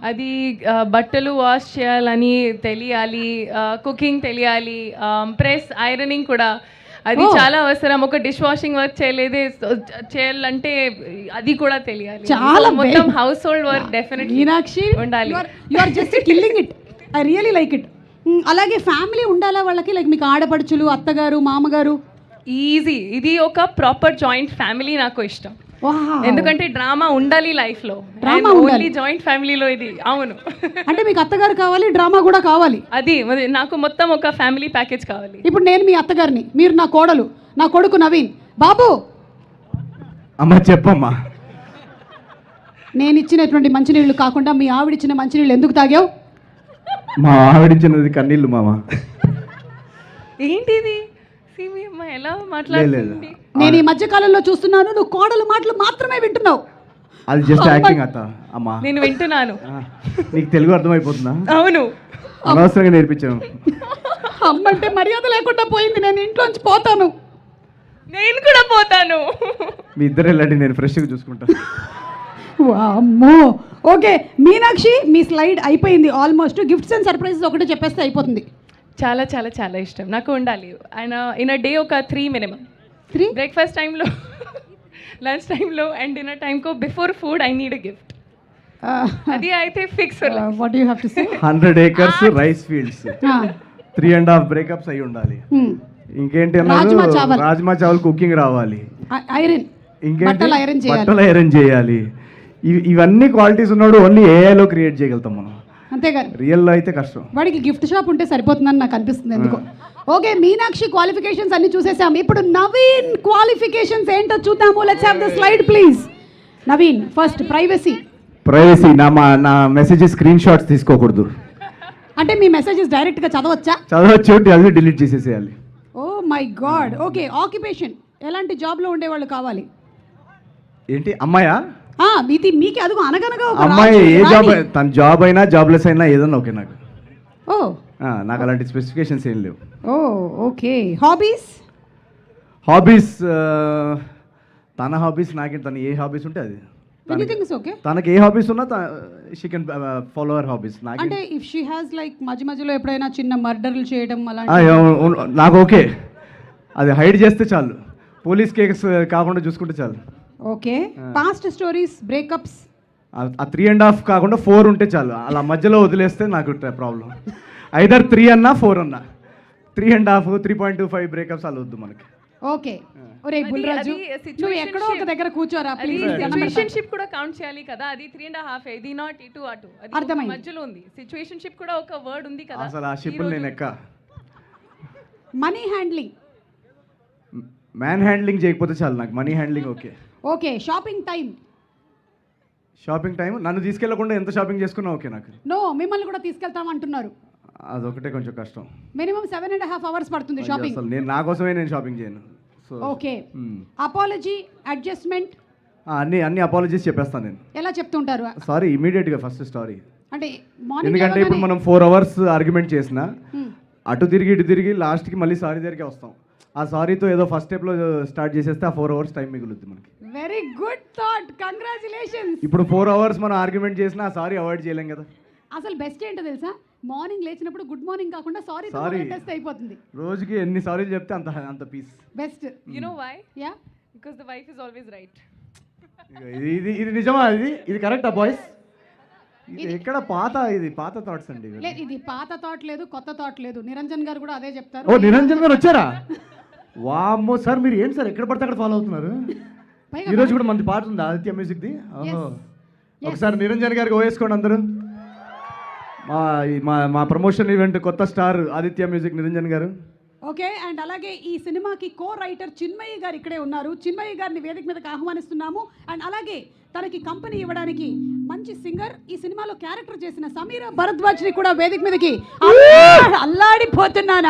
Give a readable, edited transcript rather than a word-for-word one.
అది బట్టలు వాష్ చేయాలని తెలియాలి, కుకింగ్ తెలియాలి, ప్రెస్ ఐరనింగ్ కూడా అది చాలా అవసరం. ఒక డిష్ వాషింగ్ వర్క్ చేయాలంటే అది కూడా తెలియాలి. చాలా మొత్తం household work definitely Meenakshi ఉండాలి. You are just killing it. I really like it. అలాగే ఫ్యామిలీ ఉండాలా వాళ్ళకి, లైక్ మీకు ఆడపడుచులు, అత్తగారు, మామగారు? ఈజీ. ఇది ఒక ప్రాపర్ జాయింట్ ఫ్యామిలీ నాకు ఇష్టం. ఎందుకంటే డ్రామా ఉండాలి లైఫ్ లో, ఓన్లీ జాయింట్ ఫ్యామిలీలో ఇది. అవును, అంటే మీకు అత్తగారు కావాలి, డ్రామా కూడా కావాలి. అది నాకు మొత్తం ఒక ఫ్యామిలీ ప్యాకేజ్ కావాలి. ఇప్పుడు నేను మీ అత్తగారిని, మీరు నా కోడలు, నా కొడుకు నవీన్. బాబు అమ్మ చెప్పమ్మా. నేను ఇచ్చినటువంటి మంచినీళ్ళు కాకుండా మీ ఆవిడిచ్చిన మంచినీళ్ళు ఎందుకు తాగావు? మా ఆవిడిచ్చినది కన్నీళ్ళు మామ. ఏంటిది ఎలా మాట్లాడుతుంది? నేను ఈ మధ్య కాలంలో చూస్తున్నాను, నువ్వు కోడలు మాటలు మాత్రమే వింటున్నావు. అది జస్ట్ యాక్టింగ్ అత్త. అమ్మా నేను వింటున్నాను. నీకు తెలుగు అర్థమైపోతుందా? అవును, అనవసరంగా నేర్పించాను. అమ్మంటే మర్యాద లేకుండా పోయింది. నేను ఇంట్లోంచి పోతాను. నేను కూడా పోతాను. మీ ఇద్దరు వెళ్ళండి, నేను ఫ్రెష్గా చూసుకుంటాను. అమ్మో. ఓకే మీనాక్షి, మీ స్లైడ్ అయిపోయింది ఆల్మోస్ట్. గిఫ్ట్స్ అండ్ సర్ప్రైజెస్ ఒకటే చెప్పేస్తే అయిపోతుంది. చాలా చాలా చాలా ఇష్టం నాకు ఉండాలి. అండ్ ఇన్ అ డే ఒక 3 మినిమం. 3 బ్రేక్ఫాస్ట్ టైంలో, లంచ్ టైంలో అండ్ డిన్నర్ టైంకో before food I need a gift. అది అయితే fix. What you have to say? 100 acres rice fields, 3.5 breakups అయి ఉండాలి. ఇంకేంటి అన్నారు? రాజ్మా చావల్ కుకింగ్ రావాలి. ఐరన్, ఇంకేంటి బట్టలు ఐరన్ చేయాలి. ఇవన్నీ క్వాలిటీస్ ఉన్నాడు ఓన్లీ ఏఐలో క్రియేట్ చేయగలుగుతాం మనం. అంతేగాని రియల్లో అయితే కష్టం. వాడికి గిఫ్ట్ షాప్ ఉంటే సరిపోతుందని నాకు అనిపిస్తుంది ఎందుకో. ఓకే మీనాక్షి క్వాలిఫికేషన్స్ అన్ని చూసేసాం. ఇప్పుడు నవీన్ క్వాలిఫికేషన్స్ ఏంటో చూద్దాము. Let's have the slide please. Naveen first privacy. నా మెసేజెస్ స్క్రీన్ షాట్స్ తీసుకోకూడదు. అంటే మీ మెసేజెస్ డైరెక్ట్ గా చదవచ్చా? చదవచ్చు, అది డిలీట్ చేసేసేయాలి. Oh my god. Okay occupation, ఎలాంటి జాబ్ లో ఉండేవాళ్ళు కావాలి? ఏంటి అమ్మాయా? మీకు అదుగు అనగనగా అమ్మాయి ఏ జాబ్, తన జాబ్ అయినా జాబ్లెస్ అయినా ఏదన్నా ఓకే నాకు. ఓ నాకు అలాంటి స్పెసిఫికేషన్స్ ఏం లేవు. ఓ ఓకే. హాబీస్ తన హాబీస్ నాకే, తన ఏ హాబీస్ ఉంటే అది. తనకి ఏ హాబీస్ ఉన్నా she can follow her hobbies. అంటే ఇఫ్ షీ హాస్ లైక్ మధ్యలో ఎప్పుడైనా చిన్న మర్డర్లు చేయడం అలా నాకు ఓకే. అది హైడ్ చేస్తే చాలు, పోలీస్ కేసు కాకుండా చూసుకుంటే చాలు. ఓకే. పాస్ట్ స్టోరీస్, బ్రేకప్స్ ఆ 3.5 కాకుండా 4 ఉంటే చాలు. అలా మధ్యలో వదిలేస్తే నాకు ప్రాబ్లం. ఐదర్ 3 అన్నా 4 అన్నా. 3.5, 3.25 బ్రేకప్స్ అలా వద్దు మనకి. ఓకే. ఒరే బుల్రాజు, నువ్వు ఎక్కడో ఒక దగ్గర కూర్చోరా ప్లీజ్. సిచువేషన్షిప్ కూడా కౌంట్ చేయాలి కదా. అది 3.5, ఇది నాట్ ఇటు అటు, అది మధ్యలో ఉంది. సిచువేషన్షిప్ కూడా ఒక వర్డ్ ఉంది కదా. అసలు ఆ షిప్ నేను ఎక్క. మనీ హ్యాండ్లింగ్, మ్యాన్ హ్యాండ్లింగ్ చేయకపోతే చాలు నాకు. Money handling okay. Okay. Shopping time నన్ను తీసుకెళ్లకుండా ఎంత షాపింగ్ చేసుకున్నా ఓకే నాకు. నో, మిమ్మల్ని కూడా తీసుకెళ్తాం అంటున్నారు. అదొకటే కొంచెం కష్టం. మినిమం 7.5 hours పడుతుంది షాపింగ్. అసలు నా కోసమే నేను షాపింగ్ చేయను. ఓకే. అపాలజీ, అడ్జస్ట్మెంట్ అన్ని అపాలజీస్ చెప్పేస్తాను నేను. ఎలా చెప్తుంటారు? సారీ ఇమీడియట్ గా ఫస్ట్ సారీ. అంటే ఎందుకంటే ఇప్పుడు మనం 4 hours ఆర్గ్యుమెంట్ చేసినా అటు తిరిగి ఇటు తిరిగి లాస్ట్కి మళ్ళీ సారీ దగ్గరికి వస్తాం. ఆ సారీతో ఏదో ఫస్ట్ స్టెప్లో స్టార్ట్ చేసేస్తే ఆ 4 hours టైం మిగులుద్ది మనకి. Very good thought, congratulations. ఇప్పుడు 4 hours మనం ఆర్గ్యుమెంట్ చేసినా ఆ సారీ అవాయిడ్ చేయలేం కదా. అసలు బెస్ట్ ఏంటో తెలుసా? మార్నింగ్ లేచినప్పుడు గుడ్ మార్నింగ్ కాకుండా సారీ టెస్ట్ అయిపోతుంది. రోజుకి ఎన్ని సారీలు చెప్తే అంత peace. Best. You know why? Yeah, because the wife is always right. ఇది నిజమా? ఇది కరెక్టా బాయ్స్? ఇది ఎక్కడ పాత థాట్స్ అండి. ఇది పాత థాట్ లేదు, కొత్త థాట్ లేదు. నిరంజన్ గారు కూడా అదే చెప్తారు. ఓ నిరంజన్ గారు వచ్చారా? వామ్మో సార్, మీరు ఏంటి సార్ ఎక్కడ పడితే అక్కడ ఫాలో అవుతున్నారు? ఈ రోజు కూడా మంది పాట ఉంది ఆదిత్య మ్యూజిక్ది. ఒకసారి నిరంజన్ గారికి ఓవేసుకోండి అందరూ. మా ప్రమోషన్ ఈవెంట్ కొత్త స్టార్ ఆదిత్య మ్యూజిక్ నిరంజన్ గారు. ఓకే. అండ్ అలాగే ఈ సినిమాకి కో రైటర్ చిన్మయ్య గారు ఇక్కడే ఉన్నారు. చిన్మయ్య గారిని వేదిక మీదకి ఆహ్వానిస్తున్నాము. అండ్ అలాగే తనకి కంపెనీ ఇవ్వడానికి మంచి సింగర్, ఈ సినిమాలో క్యారెక్టర్ చేసిన సమీరా భరద్వాజ్ని కూడా వేదిక మీదకి అల్లాడిపోతున్నాను.